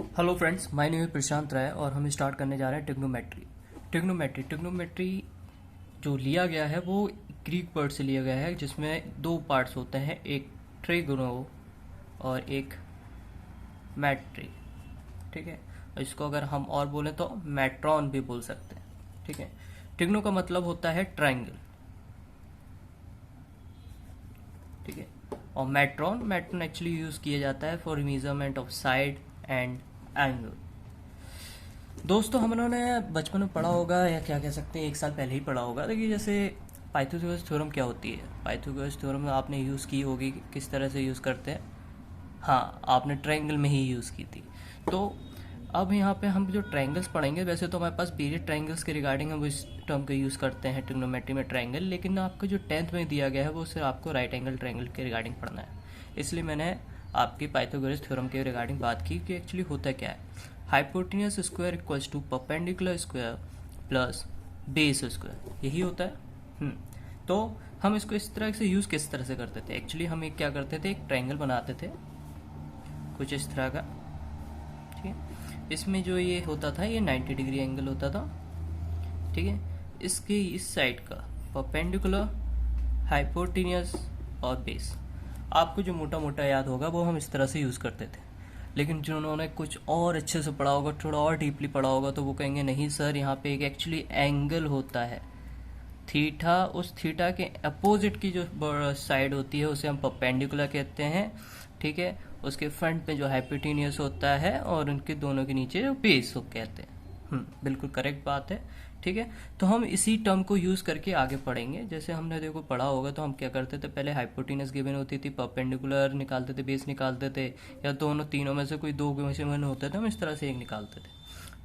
Hello friends, my name है प्रशांत राय और हम स्टार्ट करने जा रहे हैं टिग्नोमेट्री जो लिया गया है वो ग्रीक वर्ड से लिया गया है, जिसमें दो पार्ट्स होते हैं, एक ट्रिग्नो और एक मैट्री। ठीक है, इसको अगर हम और बोलें तो मैट्रॉन भी बोल सकते हैं। ठीक है, टिग्नो का मतलब होता है ट्रायंगल। ठीक है, और मैट्रॉन एक्चुअली यूज किया जाता है for measurement of side and angle. दोस्तों, हम लोगों ने बचपन में पढ़ा होगा, या क्या कह सकते हैं, एक साल पहले ही पढ़ा होगा। देखिए, जैसे पाइथागोरस थ्योरम क्या होती है। पाइथागोरस थ्योरम आपने यूज़ की होगी, किस तरह से यूज़ करते हैं। हाँ, आपने ट्रायंगल में ही यूज़ की थी। तो अब यहाँ पे हम जो ट्रायंगल्स पढ़ेंगे, वैसे तो हमारे पास पीरियड ट्रायंगल्स के रिगार्डिंग हम इस टर्म का यूज़ करते हैं ट्रिग्नोमेट्री में, ट्रायंगल। लेकिन आपको जो 10th में दिया गया है वो सिर्फ आपको राइट एंगल ट्रायंगल के रिगार्डिंग पढ़ना है। इसलिए मैंने आपकी पाइथागोरस थ्योरम के रिगार्डिंग बात की कि एक्चुअली होता क्या है। Hypotenuse square equals to perpendicular square plus base square, यही होता है। तो हम इसको इस तरह से यूज़ किस तरह से करते थे। एक्चुअली हम एक क्या करते थे, एक ट्रायंगल बनाते थे कुछ इस तरह का। ठीक है, इसमें जो ये होता था, ये 90 डिग्री एंगल होता था। ठीक है, इसके इस साइड का परपेंडिकुलर, हाइपोटेन्यूस और बेस। आपको जो मोटा मोटा याद होगा वो हम इस तरह से यूज़ करते थे। लेकिन जिन्होंने कुछ और अच्छे से पढ़ा होगा, थोड़ा और डीपली पढ़ा होगा, तो वो कहेंगे नहीं सर, यहाँ पे एक एक्चुअली एंगल होता है थीटा। उस थीटा के अपोजिट की जो साइड होती है उसे हम परपेंडिकुलर कहते हैं। ठीक है, उसके फ्रंट पे जो हाइपोटेन्यूस होता है और उनके दोनों के नीचे जो बेस हो कहते हैं। बिल्कुल करेक्ट बात है। ठीक है, तो हम इसी टर्म को यूज़ करके आगे पढ़ेंगे। जैसे हमने देखो पढ़ा होगा, तो हम क्या करते थे, पहले हाइपोटेन्यूस गिवन होती थी, परपेंडिकुलर निकालते थे, बेस निकालते थे, या दोनों तीनों में से कोई दो में होते थे, हम इस तरह से एक निकालते थे।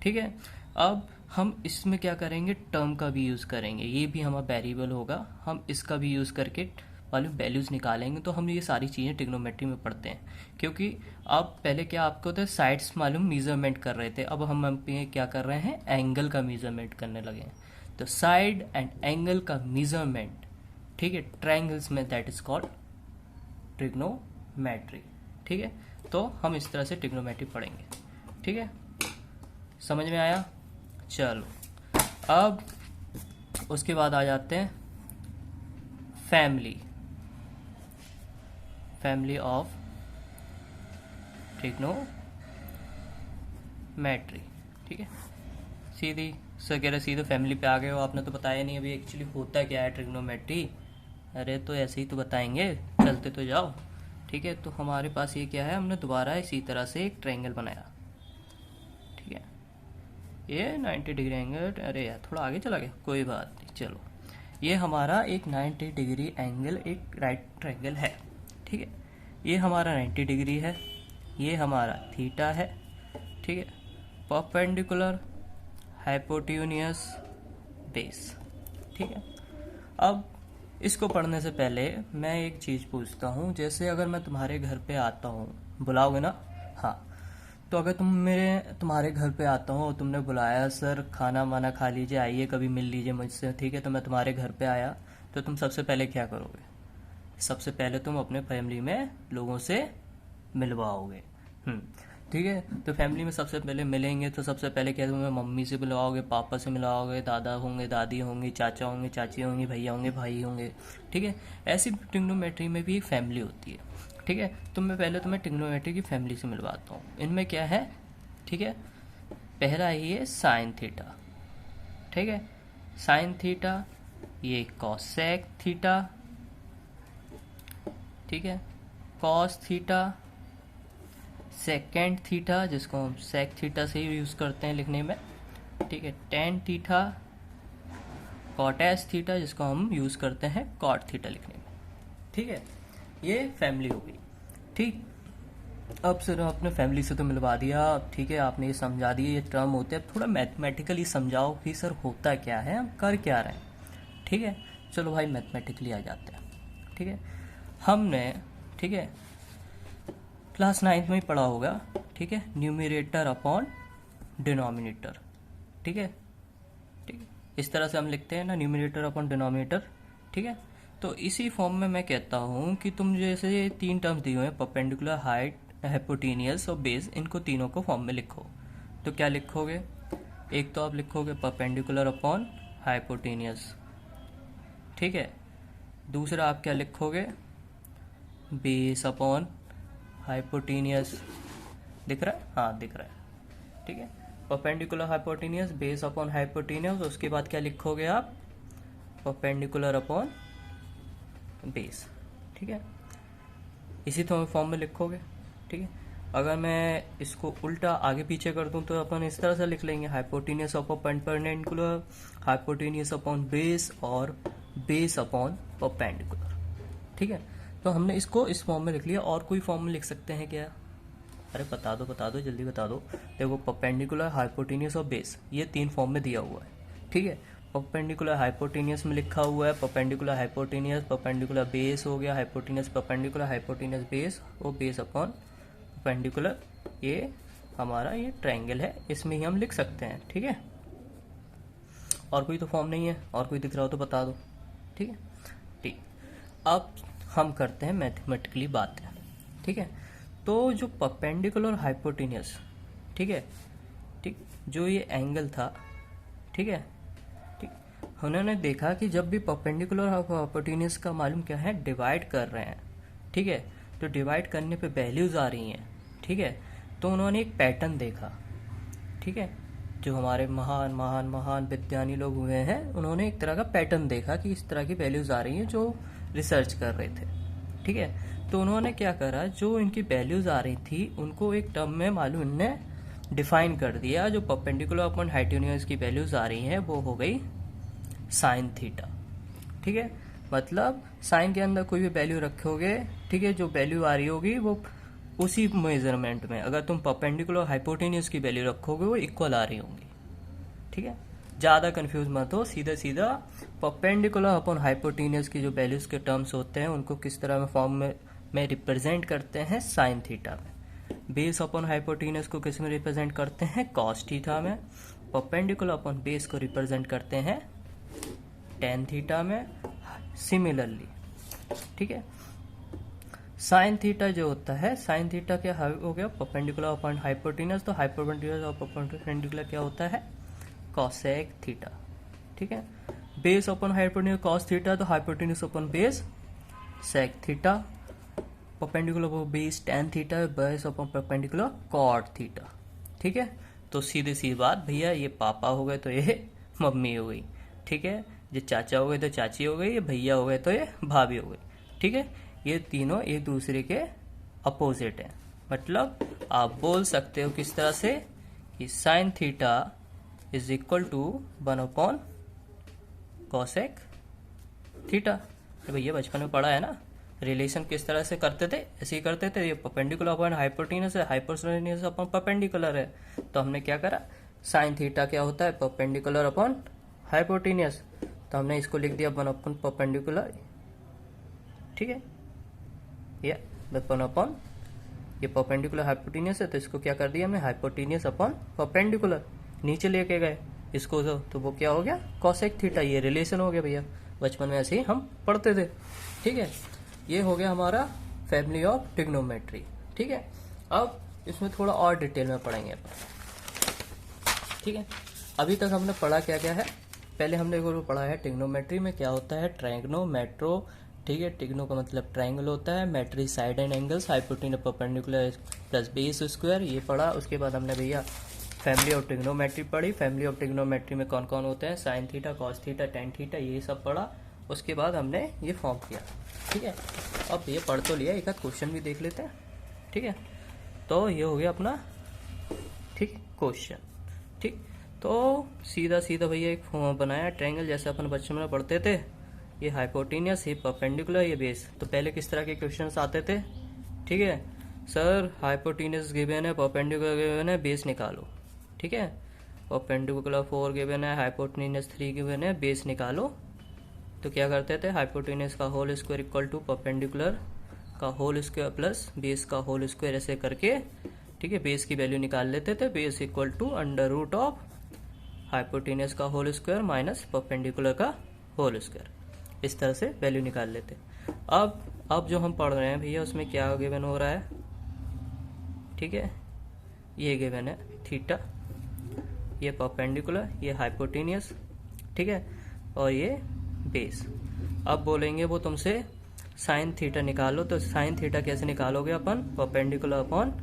ठीक है, अब हम इसमें क्या करेंगे, टर्म का भी यूज़ करेंगे। ये भी हमारा वेरिएबल होगा, हम इसका भी यूज़ करके वाली वैल्यूज़ निकालेंगे। तो हम ये सारी चीज़ें ट्रिग्नोमेट्री में पढ़ते हैं, क्योंकि अब पहले क्या आपको होता है, साइड्स मालूम मेजरमेंट कर रहे थे, अब हम पे क्या कर रहे हैं, एंगल का मेजरमेंट करने लगे हैं। तो साइड एंड एंगल का मेजरमेंट, ठीक है, ट्रायंगल्स में दैट इज कॉल्ड ट्रिग्नोमेट्री। ठीक है, तो हम इस तरह से ट्रिग्नोमेट्री पढ़ेंगे। ठीक है, समझ में आया। चलो, अब उसके बाद आ जाते हैं फैमिली ऑफ ट्रिग्नोमेट्री। ठीक है, सीधी सर कह रहे सीधे फैमिली पे आ गए हो, आपने तो बताया नहीं अभी एक्चुअली होता क्या है ट्रिग्नोमेट्री। अरे तो ऐसे ही तो बताएंगे, चलते तो जाओ। ठीक है, तो हमारे पास ये क्या है, हमने दोबारा इसी तरह से एक ट्रायंगल बनाया। ठीक है, ये 90 डिग्री एंगल, अरे यार थोड़ा आगे चला गया, कोई बात नहीं। चलो, ये हमारा एक 90 डिग्री एंगल, एक राइट ट्रायंगल है। ठीक है, ये हमारा 90 डिग्री है, ये हमारा थीटा है। ठीक है, परपेंडिकुलर, हाइपोटेन्यूस, बेस। ठीक है, अब इसको पढ़ने से पहले मैं एक चीज़ पूछता हूँ। जैसे अगर मैं तुम्हारे घर पे आता हूँ, बुलाओगे ना। हाँ, तो अगर तुम्हारे घर पे आता हूँ और तुमने बुलाया, सर खाना वाना खा लीजिए, आइए कभी मिल लीजिए मुझसे। ठीक है, तो मैं तुम्हारे घर पे आया, तो तुम सबसे पहले क्या करोगे, सबसे पहले तुम अपने फैमिली में लोगों से मिलवाओगे। ठीक है, तो फैमिली में सबसे पहले मिलेंगे तो सबसे पहले क्या, तुम्हें मम्मी से मिलवाओगे, पापा से मिलवाओगे, दादा होंगे, दादी होंगी, चाचा होंगे, चाची होंगी, भैया होंगे, भाई होंगे। ठीक है, ऐसी ट्रिग्नोमेट्री में भी एक फैमिली होती है। ठीक है, तो मैं पहले तुम्हें ट्रिग्नोमेट्री की फैमिली से मिलवाता हूँ। इनमें क्या है, ठीक है, पहला ही है साइन थीटा। ठीक है, साइन थीटा, ये कॉसेक थीटा। ठीक है, कॉस थीटा, सेकेंड थीटा, जिसको हम सेक थीटा से ही यूज़ करते हैं लिखने में। ठीक है, टेन थीटा, कॉटेस थीटा, जिसको हम यूज़ करते हैं कॉट थीटा लिखने में। ठीक है, ये फैमिली हो गई। ठीक, अब सर आपने फैमिली से तो मिलवा दिया, ठीक है, आपने ये समझा दिया ये टर्म होते हैं। अब थोड़ा मैथमेटिकली समझाओ कि सर होता क्या है, हम कर क्या रहे हैं। ठीक है, चलो भाई मैथमेटिकली आ जाते हैं। ठीक है, हमने, ठीक है, क्लास 9th में ही पढ़ा होगा। ठीक है, न्यूमरेटर अपॉन डिनोमिनेटर। ठीक है, ठीक है, इस तरह से हम लिखते हैं ना, न्यूमरेटर अपॉन डिनोमिनेटर। ठीक है, तो इसी फॉर्म में मैं कहता हूँ कि तुम जैसे ये तीन टर्म्स दिए हुए हैं, परपेंडिकुलर, हाइट हाइपोटेनियस और बेस, इनको तीनों को फॉर्म में लिखो। तो क्या लिखोगे? एक तो आप लिखोगे परपेंडिकुलर अपॉन हाइपोटेनियस, ठीक है। दूसरा आप क्या लिखोगे? Base upon hypotenuse. दिख रहा है? हाँ दिख रहा है, ठीक है। Perpendicular hypotenuse, base upon hypotenuse. उसके बाद क्या लिखोगे आप? परपेंडिकुलर अपॉन बेस, ठीक है। इसी तो फॉर्म में लिखोगे, ठीक है। अगर मैं इसको उल्टा आगे पीछे कर दूं तो अपन इस तरह से लिख लेंगे, hypotenuse upon perpendicular, hypotenuse upon base और बेस अपॉन परपेंडिकुलर, ठीक है। तो हमने इसको इस फॉर्म में लिख लिया। और कोई फॉर्म में लिख सकते हैं क्या? अरे बता दो जल्दी बता दो। देखो परपेंडिकुलर, हाइपोटेनियस और बेस, ये 3 फॉर्म में दिया हुआ है, ठीक है। परपेंडिकुलर हाइपोटेनियस में लिखा हुआ है परपेंडिकुलर हाइपोटेनियस, परपेंडिकुलर बेस हो गया, हाइपोटेनियस परपेंडिकुलर, हाइपोटेनियस बेस और बेस अपॉन परपेंडिकुलर। ये हमारा ये ट्रायंगल है, इसमें ही हम लिख सकते हैं, ठीक है। और कोई तो फॉर्म नहीं है? और कोई दिख रहा हो तो बता दो, ठीक है। ठीक, अब हम करते हैं मैथमेटिकली बातें, ठीक है। तो जो परपेंडिकुलर हाइपोटेनियस, ठीक है, ठीक, जो ये एंगल था, ठीक है, ठीक, उन्होंने देखा कि जब भी परपेंडिकुलर हाइपोटेनियस का मालूम क्या है, डिवाइड कर रहे हैं, ठीक है, तो डिवाइड करने पे वैल्यूज आ रही हैं, ठीक है। तो उन्होंने एक पैटर्न देखा, ठीक है। जो हमारे महान महान महान विज्ञानी लोग हुए हैं, उन्होंने एक तरह का पैटर्न देखा कि इस तरह की वैल्यूज आ रही हैं जो रिसर्च कर रहे थे, ठीक है। तो उन्होंने क्या करा, जो इनकी वैल्यूज आ रही थी उनको एक टर्म में मालूम इनने डिफाइन कर दिया। जो परपेंडिकुलर अपॉन हाइपोटेन्यूज की वैल्यूज आ रही हैं वो हो गई साइन थीटा, ठीक है। मतलब साइन के अंदर कोई भी वैल्यू रखोगे, ठीक है, जो वैल्यू आ रही होगी वो उसी मेजरमेंट में, अगर तुम परपेंडिकुलर हाइपोटेन्यूज की वैल्यू रखोगे वो इक्वल आ रही होंगी, ठीक है। ज़्यादा कंफ्यूज मत हो, सीधा सीधा परपेंडिकुलर अपॉन हाइपोटेन्यूज की जो वैल्यूज के टर्म्स होते हैं उनको किस तरह में फॉर्म में रिप्रेजेंट करते हैं, साइन थीटा में। बेस अपॉन हाइपोटेन्यूज को किस में रिप्रेजेंट करते हैं, कॉस थीटा में। परपेंडिकुलर अपॉन बेस को रिप्रेजेंट करते हैं टेन थीटा में। सिमिलरली, ठीक है, साइन थीटा जो होता है, साइन थीटा क्या हो गया, परपेंडिकुलर अपॉन हाइपोटेन्यूज, तो हाइपोटेन्यूज और परपेंडिकुलर क्या होता है, कॉसेक थीटा, ठीक है। Base upon hypotenuse cos theta, तो hypotenuse upon base sec theta. Perpendicular base tan theta, base upon perpendicular cot theta, ठीक है। तो सीधी सी बात भैया, ये पापा हो गए तो ये मम्मी हो गई, ठीक है। ये चाचा हो गए तो चाची हो गई, ये भैया हो गए तो ये भाभी हो गई, ठीक है। ये तीनों एक दूसरे के अपोजिट हैं। मतलब आप बोल सकते हो किस तरह से कि sine theta is equal to 1 upon cosec theta. भैया बचपन में पढ़ा है ना, रिलेशन किस तरह से करते थे, ऐसे ही करते थे। ये परपेंडिकुलर अपॉन हाइपोटेन्यूज है, हाइपोटेन्यूज अपॉन परपेंडिकुलर है, तो हमने क्या करा, साइन थीटा क्या होता है, परपेंडिकुलर अपॉन हाइपोटेन्यूज, तो हमने इसको लिख दिया 1 अपॉन परपेंडिकुलर, ठीक है। ये 1 अपॉन, ये परपेंडिकुलर हाइपोटेन्यूज है तो इसको क्या कर दिया हमने, हाइपोटेन्यूज अपॉन परपेंडिकुलर, नीचे लेके गए इसको, तो वो क्या हो गया, कॉसेक थीटा। ये रिलेशन हो गया भैया, बचपन में ऐसे ही हम पढ़ते थे, ठीक है। ये हो गया हमारा फैमिली ऑफ ट्रिग्नोमेट्री, ठीक है। अब इसमें थोड़ा और डिटेल में पढ़ेंगे अपन, ठीक है। अभी तक हमने पढ़ा क्या क्या है, पहले हमने पढ़ा है ट्रिग्नोमेट्री में क्या होता है, ट्रायंगोनोमेट्रो, ठीक है। ट्रिग्नो का मतलब ट्रायंगल होता है, मेट्री side and angles, hypotenuse perpendicular plus base square, ये पढ़ा। उसके बाद हमने भैया फैमिली ऑफ ट्रिग्नोमेट्री पढ़ी। फैमिली ऑफ ट्रिग्नोमेट्री में कौन कौन होते हैं, sine theta, cos theta, tan theta, ये सब पढ़ा। उसके बाद हमने ये फॉर्म किया, ठीक है। अब ये पढ़ तो लिया, एक आध क्वेश्चन भी देख लेते हैं, ठीक है। तो ये हो गया अपना, ठीक, क्वेश्चन, ठीक। तो सीधा सीधा भैया एक बनाया ट्रायंगल, जैसे अपन बच्चों में पढ़ते थे, ये हाइपोटेन्यूज, ये परपेंडिकुलर, ये बेस। तो पहले किस तरह के क्वेश्चंस आते थे, ठीक है, सर हाइपोटेन्यूज गिवन है, परपेंडिकुलर गिवन है, बेस निकालो, ठीक है। परपेंडिकुलर 4 गिवन है, हाइपोटेन्यूज 3 गिवन है, बेस निकालो। तो क्या करते थे, हाइपोटेन्यूज का whole square equal to perpendicular का होल स्क्वायर प्लस बेस का होल स्क्वायर, ऐसे करके, ठीक है, बेस की वैल्यू निकाल लेते थे। Base equal to under root of hypotenuse का होल स्क्वायर माइनस परपेंडिकुलर का होल स्क्वायर, इस तरह से वैल्यू निकाल लेते। अब जो हम पढ़ रहे हैं भैया उसमें क्या गिवन हो रहा है, ठीक है, ये गिवन है थीटा, ये परपेंडिकुलर, ये हाइपोटेनियस, ठीक है, और ये बेस। अब बोलेंगे वो तुमसे साइन थीटा निकालो, तो साइन थीटा कैसे निकालोगे अपन, perpendicular upon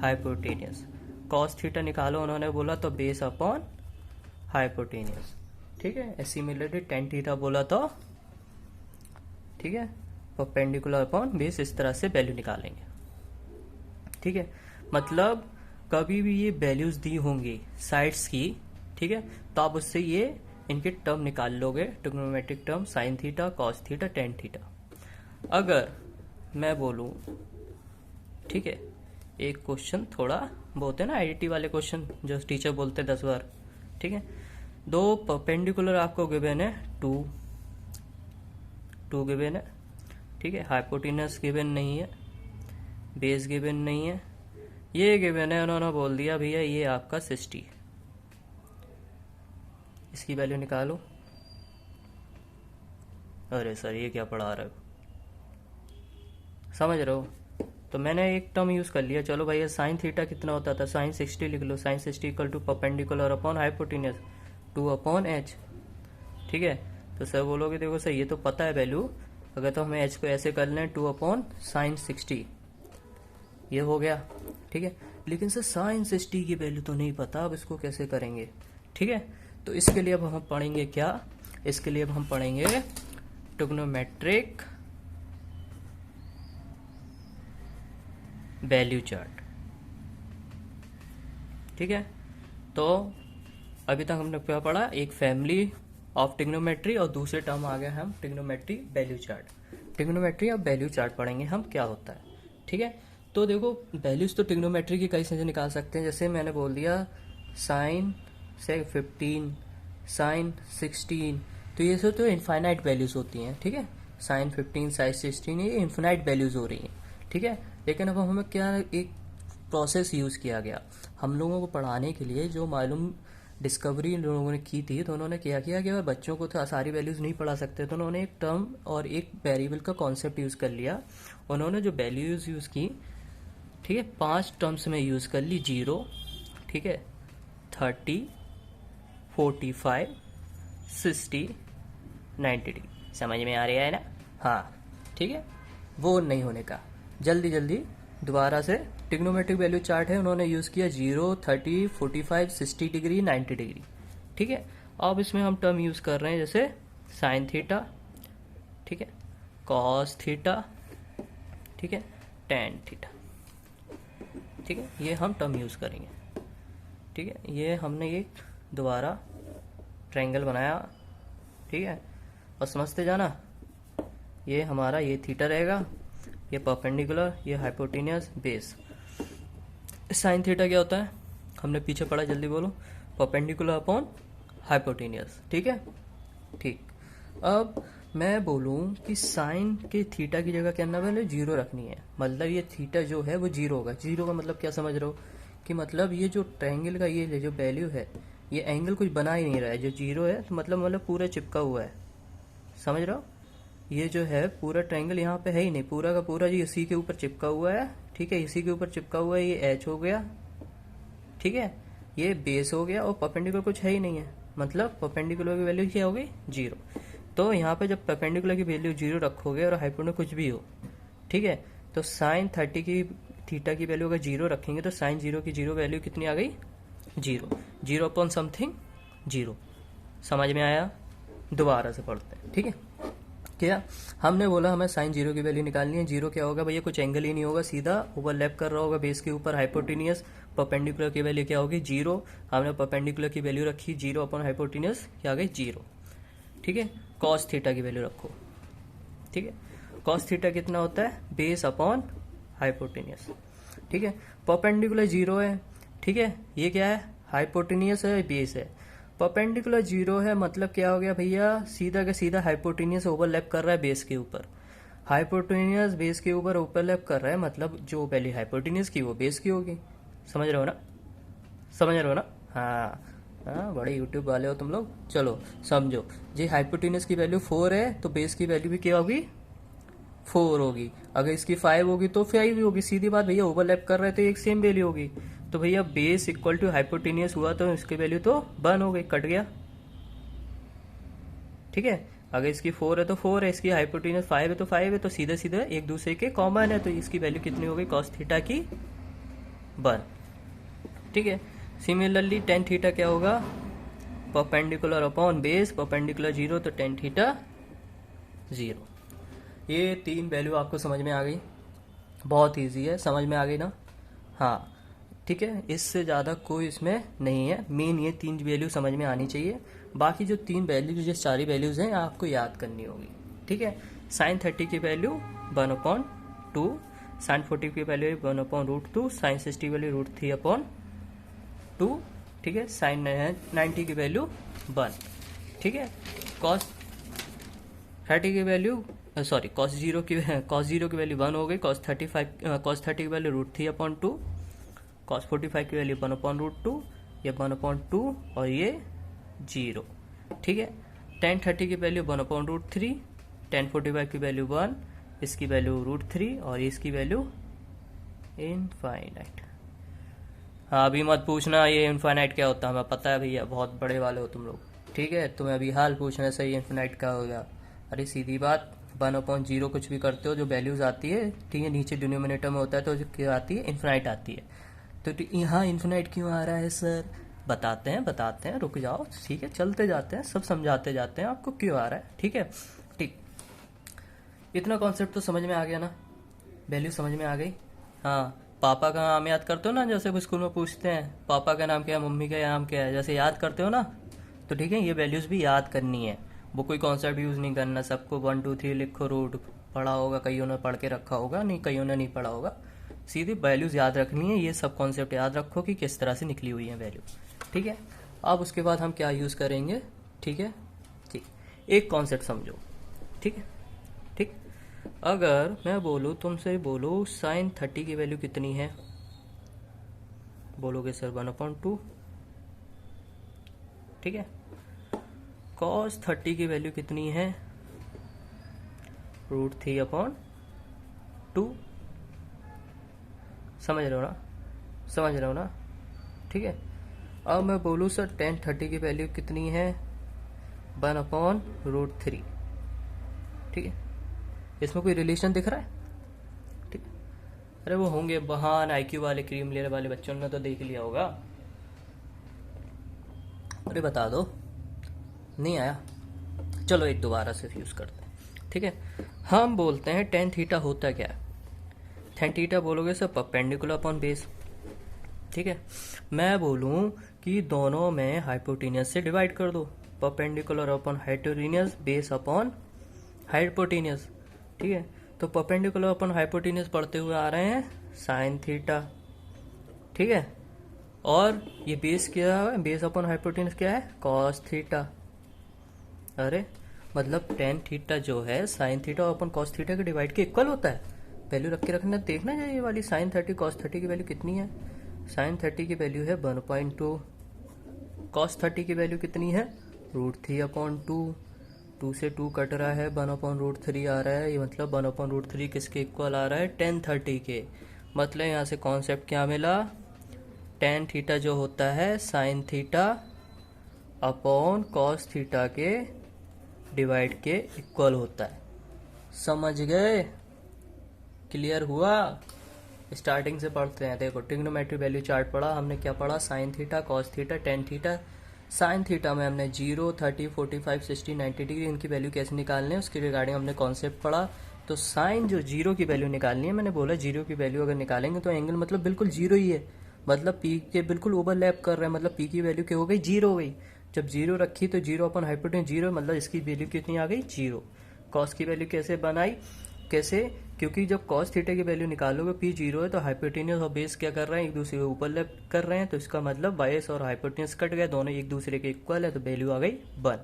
hypotenuse. Cos theta निकालो उन्होंने बोला तो बेस अपॉन हाइपोटेनियस, ठीक है। सिमिलरली टेन थीटा बोला तो, ठीक है, परपेंडिकुलर अपॉन बेस, इस तरह से वैल्यू निकालेंगे, ठीक है। मतलब कभी भी ये वैल्यूज दी होंगी साइड्स की, ठीक है, तो आप उससे ये इनके टर्म निकाल लोगे, trigonometric term, sign theta, cos theta, tan theta. अगर मैं बोलूं, ठीक है, एक क्वेश्चन थोड़ा वो होते हैं ना आईडीटी वाले क्वेश्चन जो टीचर बोलते हैं 10 बार, ठीक है। दो परपेंडिकुलर आपको गिवन है, टू गिवन है, ठीक है, हाइपोटेनस गिवन नहीं है, बेस गिवन नहीं है, ये गिवन है, उन्होंने बोल दिया भैया ये आपका 60, इसकी वैल्यू निकालो। अरे सर ये क्या पढ़ा रहे हो, समझ रहे हो? तो मैंने एक टर्म यूज कर लिया, चलो भैया साइन थीटा कितना होता था, साइन 60 लिख लो, sine 60 equal to perpendicular upon hypotenuse 2 upon H, ठीक है। तो सर बोलोगे देखो सर ये तो पता है वैल्यू, अगर तो हमें एच को ऐसे कर लें 2 अपॉन साइन 60, ये हो गया, ठीक है। लेकिन सर साइन 60 की वैल्यू तो नहीं पता, अब इसको कैसे करेंगे, ठीक है। तो इसके लिए अब हम पढ़ेंगे क्या, इसके लिए अब हम पढ़ेंगे ट्रिग्नोमेट्रिक वैल्यू चार्ट, ठीक है। तो अभी तक हमने क्या पढ़ा, एक फैमिली ऑफ ट्रिग्नोमेट्री और दूसरे टर्म आ गया हम ट्रिग्नोमेट्री वैल्यू चार्ट। ट्रिग्नोमेट्री और वैल्यू चार्ट पढ़ेंगे हम क्या होता है, ठीक है। तो देखो वैल्यूज तो ट्रिग्नोमेट्री की कई से निकाल सकते हैं, जैसे मैंने बोल दिया साइन से 15, साइन 16, तो ये सब तो इनफाइनाइट वैल्यूज होती हैं, ठीक है। साइन 15, साइन 16 ये इनफाइनाइट वैल्यूज हो रही हैं, ठीक है। लेकिन अब हमें क्या एक प्रोसेस यूज किया गया हम लोगों को पढ़ाने के लिए, जो मालूम डिस्कवरी लोगों ने की थी, तो उन्होंने क्या किया कि अगर बच्चों को तो सारी वैल्यूज नहीं पढ़ा सकते, तो उन्होंने एक टर्म और एक वेरिएबल का कॉन्सेप्ट यूज कर लिया। उन्होंने जो वैल्यूज यूज की, ठीक है, 5 टर्म्स में यूज कर ली, 0, ठीक है, 30, 45, 60, 90, समझ में आ रहा है ना, हाँ, ठीक है। वो नहीं होने का, जल्दी जल्दी दोबारा से ट्रिग्नोमेट्रिक वैल्यू चार्ट है, उन्होंने यूज किया 0, 30, 45, 60 डिग्री, 90 डिग्री, ठीक है। अब इसमें हम टर्म यूज कर रहे हैं जैसे साइन थीटा, ठीक है, कॉस थीटा, ठीक है, टेन थीटा, ठीक है, ये हम टर्म यूज करेंगे, ठीक है। ये हमने एक दोबारा ट्रायंगल बनाया, ठीक है, और समझते जाना, ये हमारा ये थीटा रहेगा, ये परपेंडिकुलर, ये हाइपोटेनियस, बेस। साइन थीटा क्या होता है, हमने पीछे पढ़ा, जल्दी बोलो, परपेंडिकुलर अपॉन हाइपोटेनियस, ठीक है, ठीक। अब मैं बोलूं कि साइन के थीटा की जगह क्या पहले 0 रखनी है, मतलब ये थीटा जो है वो 0 होगा। 0 का मतलब क्या समझ रहे हो, कि मतलब ये जो ट्रायंगल का ये जो वैल्यू है, ये एंगल कुछ बना ही नहीं रहा है, जो 0 है तो मतलब पूरा चिपका हुआ है, समझ रहे हो। ये जो है पूरा ट्रायंगल यहाँ पे है ही नहीं, पूरा का पूरा जी इसी के ऊपर चिपका हुआ है, ठीक है, इसी के ऊपर चिपका हुआ है, ये एच हो गया, ठीक है, ये बेस हो गया, और परपेंडिकुलर कुछ है ही नहीं है, मतलब परपेंडिकुलर की वैल्यू क्या होगी 0। तो यहाँ पे जब परपेंडिकुलर की वैल्यू 0 रखोगे और हाइपोटेनस कुछ भी हो, ठीक है, तो साइन 30 की थीटा की वैल्यू अगर 0 रखेंगे तो साइन 0 की 0 वैल्यू कितनी आ गई, 0, 0 अपॉन समथिंग 0, समझ में आया। दोबारा से पढ़ते हैं, ठीक है। क्या हमने बोला हमें साइन 0 की वैल्यू निकालनी है, 0 क्या होगा भैया, कुछ एंगल ही नहीं होगा, सीधा ओवरलैप कर रहा होगा बेस के ऊपर, हाइपोटेनियस। परपेंडिकुलर की वैल्यू क्या होगी 0, हमने परपेंडिकुलर की वैल्यू रखी 0 अपॉन हाइपोटेनियस, क्या आ गई 0, ठीक है। कॉस थीटा की वैल्यू रखो, ठीक है, कॉस थीटा कितना होता है, बेस अपॉन हाइपोटेनियस, ठीक है। परपेंडिकुलर 0 है, ठीक है, ये क्या है, हाइपोटेनियस है, बेस है। परपेंडिकुलर 0 है मतलब क्या हो गया भैया, सीधा का सीधा हाइपोटेनियस ओवरलैप कर रहा है बेस के ऊपर, हाइपोटेनियस बेस के ऊपर ओवरलैप कर रहा है, मतलब जो वैल्यू हाइपोटेनियस की वो बेस की होगी, समझ रहे हो ना, समझ रहे हो ना, हाँ हाँ, बड़े यूट्यूब वाले हो तुम लोग। चलो समझो, जी हाइपोटेनियस की वैल्यू 4 है तो बेस की वैल्यू भी क्या होगी 4 होगी। अगर इसकी 5 होगी तो 5 भी होगी, सीधी बात भैया, ओवरलैप कर रहे तो एक सेम वैल्यू होगी। तो भैया बेस इक्वल टू हाइपोटेनियस हुआ तो इसकी वैल्यू तो 1 हो गई, कट गया। ठीक है, अगर इसकी 4 है तो 4 है, इसकी हाइपोटेनियस 5 है तो 5 है, तो सीधे सीधे एक दूसरे के कॉमन है, तो इसकी वैल्यू कितनी हो गई, कॉस थीटा की 1। ठीक है, सिमिलरली टेन थीटा क्या होगा, परपेंडिकुलर अपॉन बेस, परपेंडिकुलर 0 तो टेन थीटा 0। ये 3 वैल्यू आपको समझ में आ गई, बहुत इजी है, समझ में आ गई ना। हाँ ठीक है, इससे ज़्यादा कोई इसमें नहीं है, मेन ये 3 वैल्यू समझ में आनी चाहिए। बाकी जो 3 वैल्यूज, जो सारी वैल्यूज हैं आपको याद करनी होगी। ठीक है, साइन 30 की वैल्यू 1/2, साइन 40 की वैल्यू 1/√2, साइन 60 की वैल्यू √3/2। ठीक है, साइन 90 की वैल्यू 1। ठीक है, कॉस 30 की वैल्यू सॉरी कॉस 0 की वैल्यू 1 हो गई, कॉस 30 की वैल्यू √3/2, कॉस 45 की वैल्यू 1/√2, ये 1/2 और ये 0। ठीक है, टेन 30 की वैल्यू 1/√3, टेन 45 की वैल्यू 1, इसकी वैल्यू √3 और इसकी वैल्यू इनफाइनाइट। हाँ अभी मत पूछना ये इनफाइनाइट क्या होता है, हमें पता है भैया, बहुत बड़े वाले हो तुम लोग। ठीक है, तुम्हें अभी हाल पूछना है सही इनफाइनाइट क्या होगा। अरे सीधी बात, 1/0 कुछ भी करते हो जो वैल्यूज आती है, ठीक है, नीचे डिनोमिनेटर में होता है तो जो क्या आती है, इनफाइनाइट आती है। तो यहाँ इन्फिनाइट क्यों आ रहा है सर, बताते हैं, रुक जाओ। ठीक है, चलते जाते हैं, सब समझाते जाते हैं आपको क्यों आ रहा है। ठीक है, ठीक, इतना कॉन्सेप्ट तो समझ में आ गया ना, वैल्यू समझ में आ गई। हाँ, पापा का नाम याद करते हो ना, जैसे स्कूल में पूछते हैं पापा का नाम क्या है, मम्मी का नाम क्या है, जैसे याद करते हो ना, तो ठीक है, ये वैल्यूज भी याद करनी है। वो कोई कॉन्सेप्ट यूज नहीं करना, सबको 1 2 3 लिखो, रूट पढ़ा होगा, कईयों ने पढ़ के रखा होगा, नहीं कईयों ने नहीं पढ़ा होगा। सीधी वैल्यूज याद रखनी है, ये सब कॉन्सेप्ट याद रखो कि किस तरह से निकली हुई है वैल्यू। ठीक है, अब उसके बाद हम क्या यूज करेंगे। ठीक है, ठीक, एक कॉन्सेप्ट समझो। ठीक है, ठीक, अगर मैं बोलूँ तुमसे, बोलो साइन 30 की वैल्यू कितनी है, बोलोगे सर 1/2। ठीक है, कॉस 30 की वैल्यू कितनी है, √3/2। समझ रहे हो ना, समझ रहे हो ना। ठीक है, अब मैं बोलूँ सर टेन 30 की वैल्यू कितनी है, 1/√3। ठीक है, इसमें कोई रिलेशन दिख रहा है। ठीक, अरे वो होंगे बहान IQ वाले, क्रीम लेने वाले बच्चों ने तो देख लिया होगा। अरे बता दो, नहीं आया, चलो एक दोबारा से यूज करते हैं। ठीक है, हम बोलते हैं टेन थीटा होता क्या है, टेन थीटा बोलोगे सर परपेंडिकुलर अपॉन बेस। ठीक है, मैं बोलूं कि दोनों में हाइपोटेनियस से डिवाइड कर दो, perpendicular upon hypotenuse, base upon hypotenuse. ठीक है, तो परपेंडिकुलर अपॉन हाइपोटेनियस पढ़ते हुए आ रहे हैं साइन थीटा। ठीक है, और ये बेस क्या है, बेस अपॉन हाइपोटेनियस क्या है, कॉस थीटा। अरे मतलब टेन थीटा जो है sign theta upon cos theta के डिवाइड के इक्वल होता है। वैल्यू रख के रखना, देखना चाहिए वाली साइन 30 कॉस 30 की वैल्यू कितनी है। साइन 30 की वैल्यू है 1/2, कॉस 30 की वैल्यू कितनी है, √3/2। 2 से 2 कट रहा है, 1/√3 आ रहा है, ये मतलब 1/√3 किसके इक्वल आ रहा है, टेन 30 के। मतलब यहाँ से कॉन्सेप्ट क्या मिला, टेन थीटा जो होता है sign theta upon cos theta के डिवाइड के इक्वल होता है। समझ गए, क्लियर हुआ। स्टार्टिंग से पढ़ते हैं, देखो ट्रिग्नोमेट्री वैल्यू चार्ट पढ़ा हमने, क्या पढ़ा, sign theta, cos theta, tan theta. Sine theta में हमने 0 30 45 60 90 डिग्री इनकी वैल्यू कैसे निकालनी है उसके रिगार्डिंग हमने कॉन्सेप्ट पढ़ा। तो साइन जो 0 की वैल्यू निकालनी है, मैंने बोला 0 की वैल्यू अगर निकालेंगे तो एंगल मतलब बिल्कुल 0 ही है, मतलब पी के बिल्कुल ओवरलैप कर रहा है, मतलब पी की वैल्यू क्या हो गई, 0 हो गई। जब 0 रखी तो 0 अपन हाइपोटेन्यूज 0, मतलब इसकी वैल्यू कितनी आ गई, 0। कॉस की वैल्यू कैसे बनाई, कैसे, क्योंकि जब कॉस थीटा की वैल्यू निकालोगे पी 0 है तो हाइपोटेन्यूज और बेस क्या कर रहे हैं, एक दूसरे के ऊपर लैप कर रहे हैं, तो इसका मतलब बेस और हाइपोटेन्यूज कट गए, दोनों एक दूसरे के इक्वल है, तो वैल्यू आ गई 1।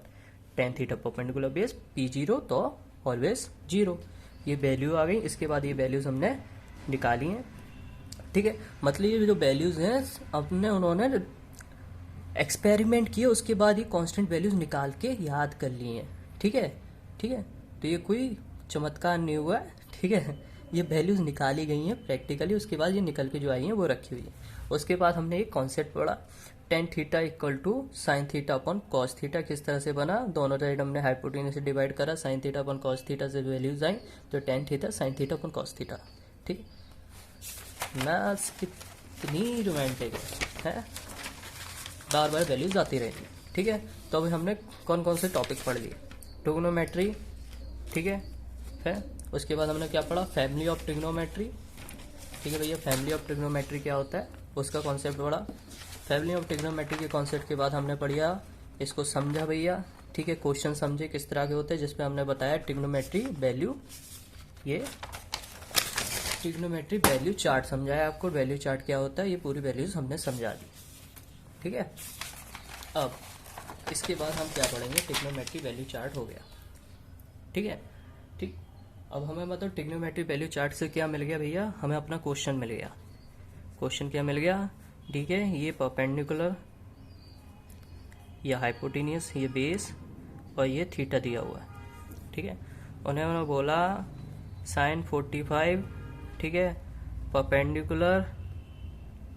Tan theta perpendicular base P 0 तो ऑलवेज 0, ये वैल्यू आ गई। इसके बाद ये वैल्यूज हमने निकाली हैं। ठीक है, मतलब ये जो वैल्यूज हैं अपने उन्होंने एक्सपेरिमेंट किए, उसके बाद ये कांस्टेंट वैल्यूज निकाल के याद कर लिए हैं। ठीक है, ठीक है, तो ये कोई चमत्कार नहीं हुआ है। ठीक है, ये वैल्यूज़ निकाली गई हैं प्रैक्टिकली, उसके बाद ये निकल के जो आई हैं वो रखी हुई है। उसके बाद हमने एक कॉन्सेप्ट पढ़ा, tan theta equal to sine theta upon cos theta किस तरह से बना, दोनों साइड हमने हाइपोटेन्यूज से डिवाइड करा, sign theta upon cos theta से वैल्यूज आई तो tan theta sine theta upon cos theta. ठीक, मैथ्स कितनी रोमांटिक है, बार बार वैल्यूज आती रहेगी। ठीक है, तो अभी हमने कौन कौन से टॉपिक पढ़ लिए, ट्रिग्नोमेट्री, ठीक है, उसके बाद हमने क्या पढ़ा, फैमिली ऑफ ट्रिग्नोमेट्री। ठीक है भैया, फैमिली ऑफ ट्रिग्नोमेट्री क्या होता है उसका कॉन्सेप्ट पढ़ा। फैमिली ऑफ ट्रिग्नोमेट्री के कॉन्सेप्ट के बाद हमने पढ़िया इसको समझा भैया। ठीक है, क्वेश्चन समझे किस तरह के होते हैं, जिसमें हमने बताया ट्रिग्नोमेट्री वैल्यू, ये ट्रिग्नोमेट्री वैल्यू चार्ट समझाया आपको, वैल्यू चार्ट क्या होता है ये पूरी वैल्यूज हमने समझा दी। ठीक है, अब इसके बाद हम क्या पढ़ेंगे, ट्रिग्नोमेट्री वैल्यू चार्ट हो गया। ठीक है, ठीक, अब हमें मतलब ट्रिग्नोमेट्री वैल्यू चार्ट से क्या मिल गया भैया, हमें अपना क्वेश्चन मिल गया। क्वेश्चन क्या मिल गया, ठीक है, ये परपेंडिकुलर, ये हाइपोटेनियस, ये बेस और ये थीटा दिया हुआ है। ठीक है, उन्होंने बोला साइन 45, ठीक है, परपेंडिकुलर,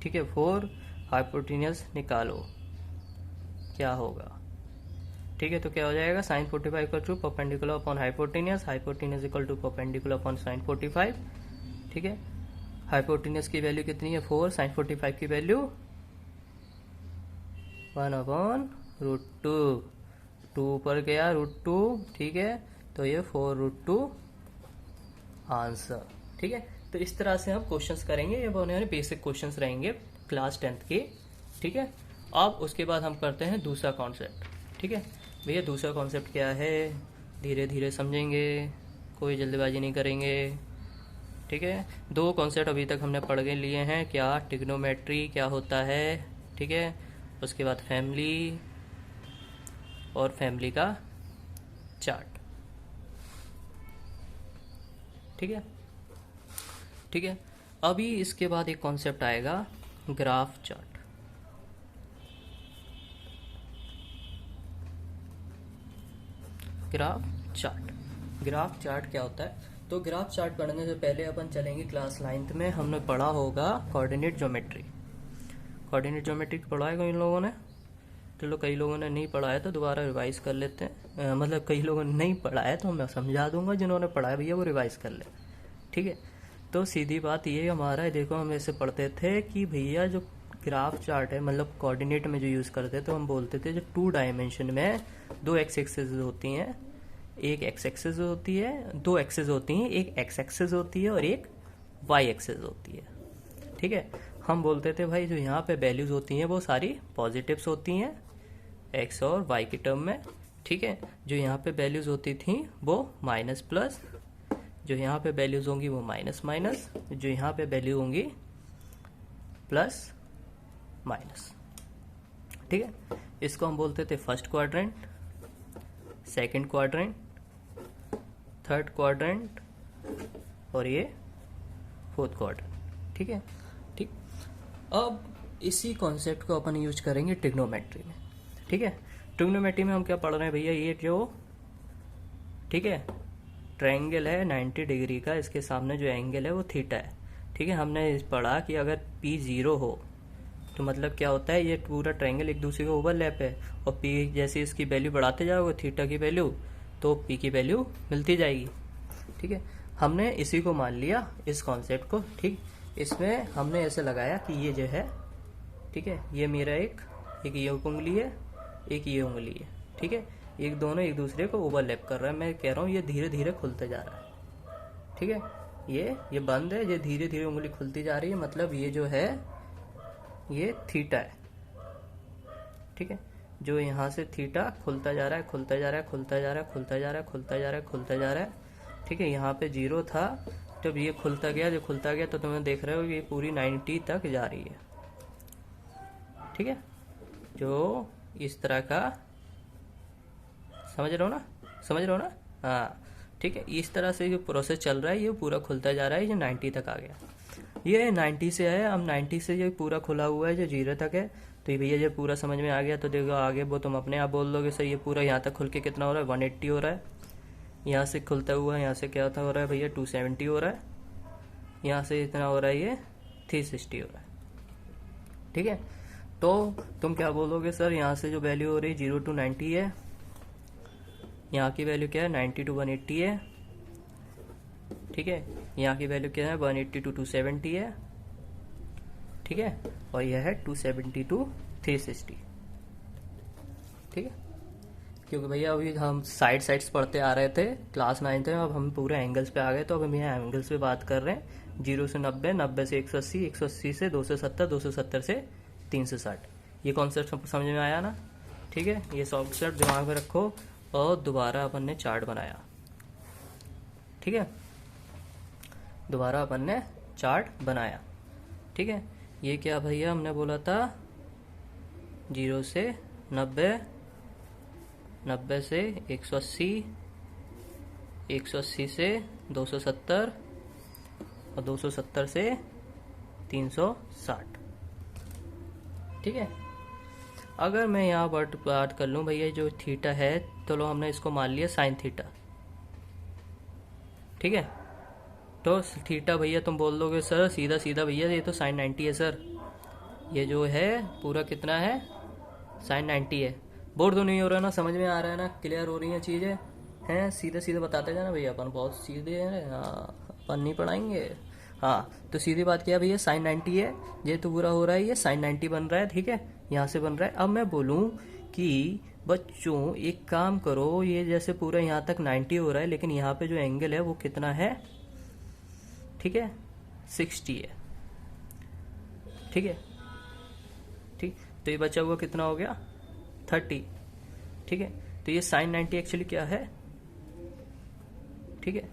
ठीक है, 4 हाइपोटेनियस निकालो क्या होगा। ठीक है, तो क्या हो जाएगा, sine 45 equal to perpendicular upon hypotenuse, hypotenuse equal to perpendicular upon sine 45। ठीक है, हाइपोटेनियस की वैल्यू कितनी है 4, साइन 45 की वैल्यू 1 अपॉन रूट 2 ऊपर गया √2। ठीक है, तो ये 4√2 आंसर। ठीक है, तो इस तरह से हम क्वेश्चंस करेंगे, ये हमारे बेसिक क्वेश्चंस रहेंगे क्लास 10th के। ठीक है, अब उसके बाद हम करते हैं दूसरा कॉन्सेप्ट। ठीक है भैया, दूसरा कॉन्सेप्ट क्या है, धीरे धीरे समझेंगे, कोई जल्दबाजी नहीं करेंगे। ठीक है, 2 कॉन्सेप्ट अभी तक हमने पढ़ के लिए हैं, क्या ट्रिग्नोमेट्री क्या होता है, ठीक है, उसके बाद फैमिली और फैमिली का चार्ट। ठीक है, ठीक है, अभी इसके बाद एक कॉन्सेप्ट आएगा ग्राफ चार्ट। ग्राफ चार्ट क्या होता है, तो ग्राफ चार्ट पढ़ने से पहले अपन चलेंगे क्लास 9th में, हमने पढ़ा होगा कोऑर्डिनेट ज्योमेट्री। कोऑर्डिनेट ज्योमेट्री पढ़ा है कई लोगों ने, चलो कई लोगों ने नहीं पढ़ा है तो दोबारा रिवाइज कर लेते हैं, मतलब कई लोगों ने नहीं पढ़ा है तो मैं समझा दूंगा, जिन्होंने पढ़ा है भैया वो रिवाइज कर ले। ठीक है, तो सीधी बात ये हमारा है, देखो हम ऐसे पढ़ते थे कि भैया जो ग्राफ चार्ट है, मतलब कोऑर्डिनेट में जो यूज़ करते थे तो हम बोलते थे जो 2 डायमेंशन में 2 एक्स एक्सिस होती हैं, एक एक्स एक्सिस होती है, 2 एक्सिस होती हैं, एक एक्स एक्सिस होती है और एक वाई एक्सिस होती है। ठीक है, हम बोलते थे भाई जो यहाँ पे वैल्यूज होती हैं वो सारी पॉजिटिव्स होती हैं एक्स और वाई की टर्म में। ठीक है, जो यहाँ पे वैल्यूज होती थी वो माइनस प्लस, जो यहाँ पे वैल्यूज होंगी वो माइनस माइनस, जो यहाँ पे वैल्यू होंगी प्लस माइनस। ठीक है, इसको हम बोलते थे first quadrant, second quadrant, third quadrant और ये फोर्थ क्वाड्रेंट। ठीक है, ठीक, अब इसी कॉन्सेप्ट को अपन यूज करेंगे ट्रिग्नोमेट्री में। ठीक है, ट्रिग्नोमेट्री में हम क्या पढ़ रहे हैं भैया, ये जो ठीक है ट्रायंगल है 90 डिग्री का, इसके सामने जो एंगल है वो थीटा है। ठीक है, हमने पढ़ा कि अगर P 0 हो तो मतलब क्या होता है, ये पूरा ट्रायंगल एक दूसरे के ओवरलैप है, और P जैसे इसकी वैल्यू बढ़ाते जाओगे थीटा की वैल्यू तो P की वैल्यू मिलती जाएगी। ठीक है, हमने इसी को मान लिया इस कॉन्सेप्ट को। ठीक, इसमें हमने ऐसे लगाया कि ये जो है, ठीक है, ये मेरा एक ये उंगली है, एक ये उंगली है। ठीक है, एक दोनों एक दूसरे को ओवरलैप कर रहा है, मैं कह रहा हूँ ये धीरे धीरे खुलते जा रहा है। ठीक है, ये बंद है, ये धीरे धीरे उंगली खुलती जा रही है, मतलब ये जो है ये थीटा है। ठीक है, जो यहाँ से थीटा खुलता जा रहा है, खुलता जा रहा है, खुलता जा रहा है, खुलता जा रहा है, खुलता जा रहा है, खुलता जा रहा है। ठीक है, यहाँ पे 0 था, जब ये खुलता गया, जो खुलता गया तो तुम्हें देख रहे हो ये पूरी 90 तक जा रही है। ठीक है, जो इस तरह का समझ रहे हो ना, हाँ। ठीक है, इस तरह से जो प्रोसेस चल रहा है ये पूरा खुलता जा रहा है, जो 90 तक आ गया, ये 90 से है, अब 90 से ये पूरा खुला हुआ है जो 0 तक है। तो ये भैया जब पूरा समझ में आ गया तो देखो आगे वो तुम अपने आप बोल दोगे सर ये पूरा यहाँ तक खुल के कितना हो रहा है, 180 हो रहा है। यहाँ से खुलता हुआ यहाँ से क्या हो रहा है भैया 270 हो रहा है, यहाँ से इतना हो रहा है ये 360 हो रहा है। ठीक है, तो तुम क्या बोलोगे सर, यहाँ से जो वैल्यू हो रही है 0 to 90 है, यहाँ की वैल्यू क्या है 90 to 180 है। ठीक है, यहाँ की वैल्यू क्या है 180 to 270 है। ठीक है, और यह है 270 to 360। ठीक है, क्योंकि भैया अभी हम साइड्स पढ़ते आ रहे थे क्लास 9 में, अब हम पूरे एंगल्स पे आ गए, तो अब हम यहाँ एंगल्स पे बात कर रहे हैं। 0 से 90, 90 से 180, 180 से 270, 270 से 360। ये कॉन्सेप्ट समझ में आया ना? ठीक है, ये कॉन्सेप्ट दिमाग में रखो। और दोबारा अपन ने चार्ट बनाया। ठीक है, दोबारा अपन ने चार्ट बनाया। ठीक है, ये क्या भैया हमने बोला था 0 से 90, 90 से 180, 180 से 270 और 270 से 360। ठीक है, अगर मैं यहाँ बात कर लूँ भैया जो थीटा है, तो लो हमने इसको मान लिया साइन थीटा। ठीक है, तो थीटा भैया तुम बोल दोगे सर सीधा सीधा भैया ये तो साइन 90 है सर, ये जो है पूरा कितना है साइन 90 है। बोर तो नहीं हो रहा ना, समझ में आ रहा है ना, क्लियर हो रही हैं चीज़ें हैं? सीधे सीधे बताते जाना भैया, अपन बहुत सीधे हैं। हाँ, अपन नहीं पढ़ाएंगे। हाँ, तो सीधी बात क्या है भैया, साइन 90 है, ये तो पूरा हो रहा है, ये साइन 90 बन रहा है। ठीक है, यहाँ से बन रहा है। अब मैं बोलूँ कि बच्चों एक काम करो, ये जैसे पूरा यहाँ तक 90 हो रहा है, लेकिन यहाँ पे जो एंगल है वो कितना है? ठीक है, 60 है। ठीक है, ठीक, तो ये बचा हुआ कितना हो गया 30। ठीक है, तो ये साइन 90 एक्चुअली क्या है? ठीक है,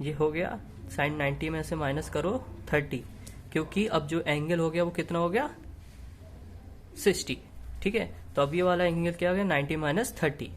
ये हो गया साइन 90 में से माइनस करो 30, क्योंकि अब जो एंगल हो गया वो कितना हो गया 60। ठीक है, तो अब ये वाला एंगल क्या हो गया 90 - 30।